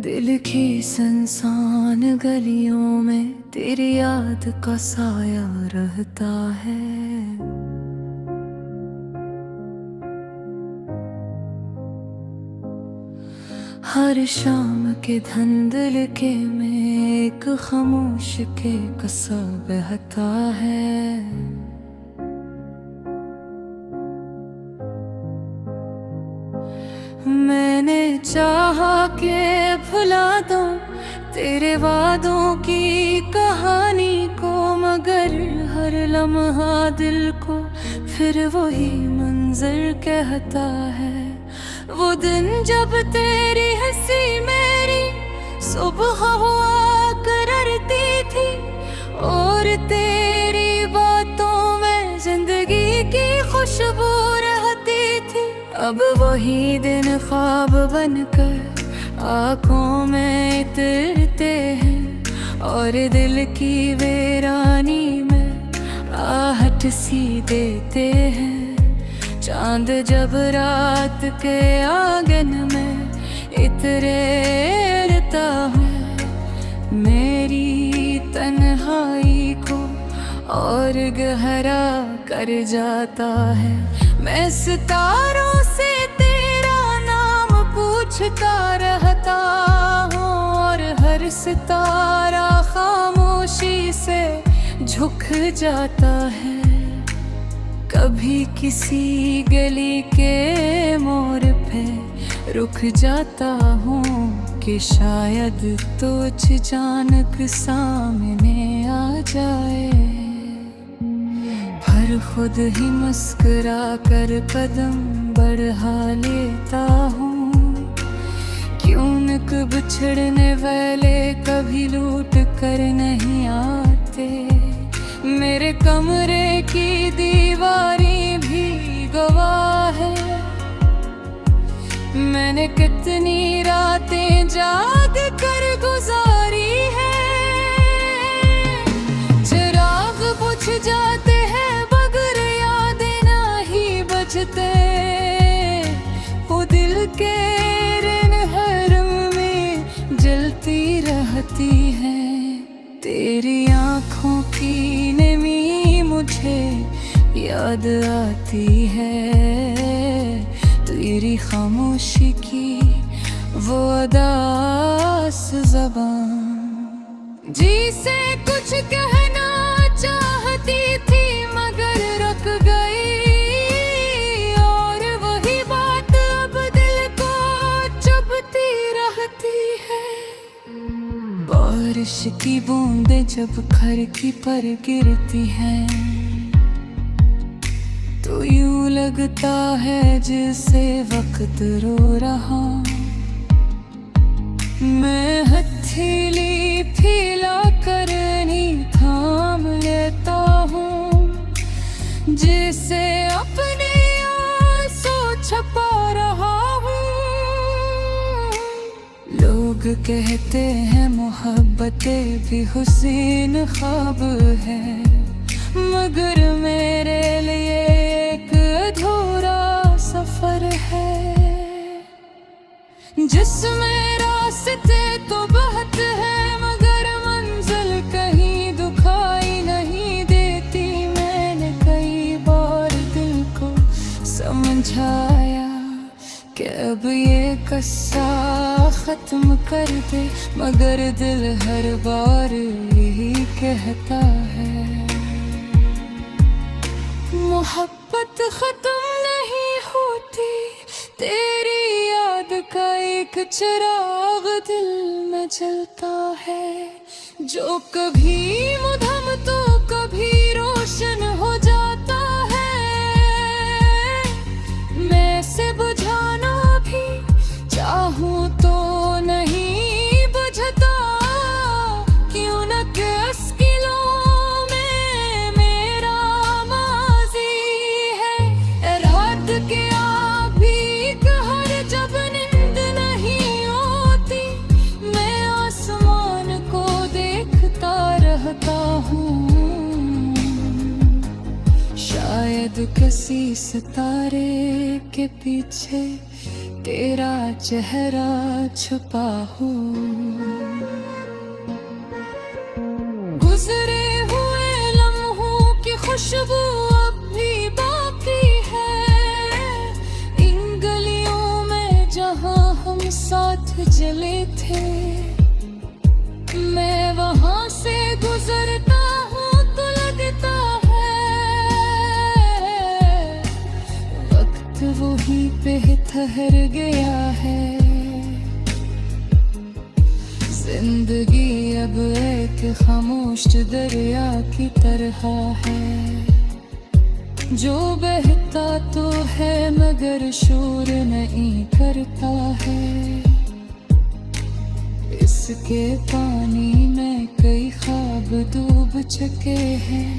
दिल की सुनसान गलियों में तेरी याद का साया रहता है। हर शाम के धंधल के में एक खामोश के कसा बहता है। मैंने चाहा के भुला दूं तेरे वादों की कहानी को, मगर हर लम्हा दिल को फिर वही मंजर कहता है। वो दिन जब तेरी हंसी मेरी सुबह हुआ करती थी, और तेरी बातों में जिंदगी की खुशबू रहती थी। अब वही दिन ख्वाब बनकर आँखों में उतरते हैं, और दिल की वीरानी में आहट सी देते हैं। चांद जब रात के आंगन में इतरेता हूँ, मेरी तन्हाई को और गहरा कर जाता है। मैं सितारों से तेरा नाम पूछता रहता हूँ, और हर सितारा खामोशी से झुक जाता है। कभी किसी गली के मोड़ पे रुक जाता हूँ कि शायद तुझ अचानक सामने आ जाए। पर खुद ही मुस्कुरा कर कदम बढ़ा लेता हूँ, क्यों न बिछड़ने वाले कभी लूट कर नहीं आते। मेरे कमरे की दीवारें भी गवाह है, मैंने कितनी रातें जाग कर गुजारी है। चिराग बुझ जाते हैं मगर यादें नहीं बचते, वो दिल के हरम में जलती रहती है। तेरी आँखों की नमी मुझे याद आती है, तेरी खामोशी की वो अदास ज़बान। जी से कुछ कहना चाहती थी मगर रुक गई, और वही बात अब दिल को चुभती रहती है। बारिश की बूंदें जब खिड़की पर गिरती हैं, तो यूं लगता है जैसे वक्त रो रहा। मैं हथेली फैला कर नहीं थाम लेता हूँ, जिसे अपने आंसू छुपा रहा हूँ। लोग कहते हैं मोहब्बतें भी हुस्न ख्वाब है, मगर मेरे लिए एक अधूरा सफर है, जिसमें रास्ते तो बहुत है मगर मंजिल कहीं दुखाई नहीं देती। मैंने कई बार दिल को समझाया कि अब ये किस्सा खत्म कर दे, मगर दिल हर बार यही कहता है। मोहब्बत खत्म नहीं होती, तेरी याद का एक चिराग दिल में जलता है, जो कभी मुधम तो कभी रोशन हो जाता है। मैं से बुझाना भी चाहूं तो नहीं बुझता, क्यों न शायद किसी सितारे के पीछे तेरा चेहरा छुपा हूँ। गुजरे हुए लम्हों की खुशबू अब भी बाकी है। इन गलियों में जहाँ हम साथ चले थे, मैं वहाँ से गुजरता हूँ तो लगता है वक्त वहीं पे ठहर गया है। जिंदगी अब एक खामोश दरिया की तरह है, जो बहता तो है मगर शोर नहीं करता है। इसके पानी में कई ख्वाब डूब चुके हैं,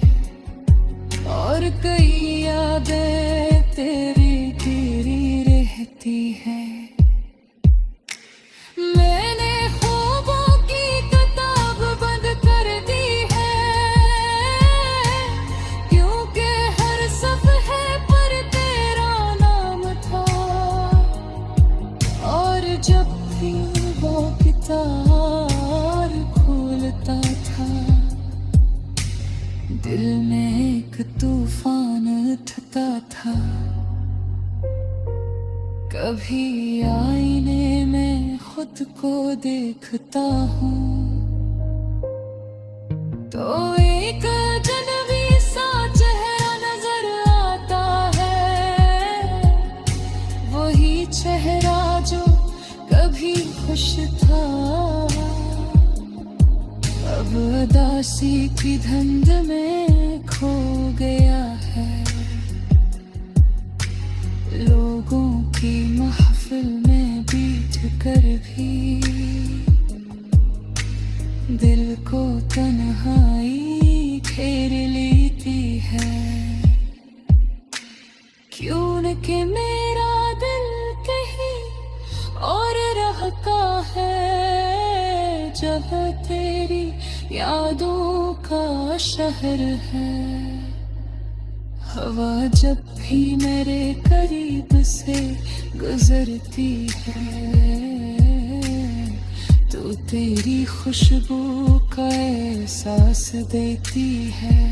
और कई यादें तेरी तेरी रहती है। मैंने ख्वाबों की किताब बंद कर दी है, क्योंकि हर सफ़े पर तेरा नाम था। और जब भी वो किताब खोलता था, दिल में एक तूफान उठता था। कभी आईने में खुद को देखता हूँ तो एक अजनबी सा चेहरा नजर आता है। वही चेहरा जो कभी खुश था, अब उदासी की धुंध में खो गया है। लोगों की महफिल में बैठ कर भी दिल को तन्हाई घेर लेती है। क्यों न कि मेरा दिल कहीं और रहता है, जहाँ तेरी यादों का शहर है। हवा जब भी मेरे करीब से गुजरती है, तो तेरी खुशबू का एहसास देती है।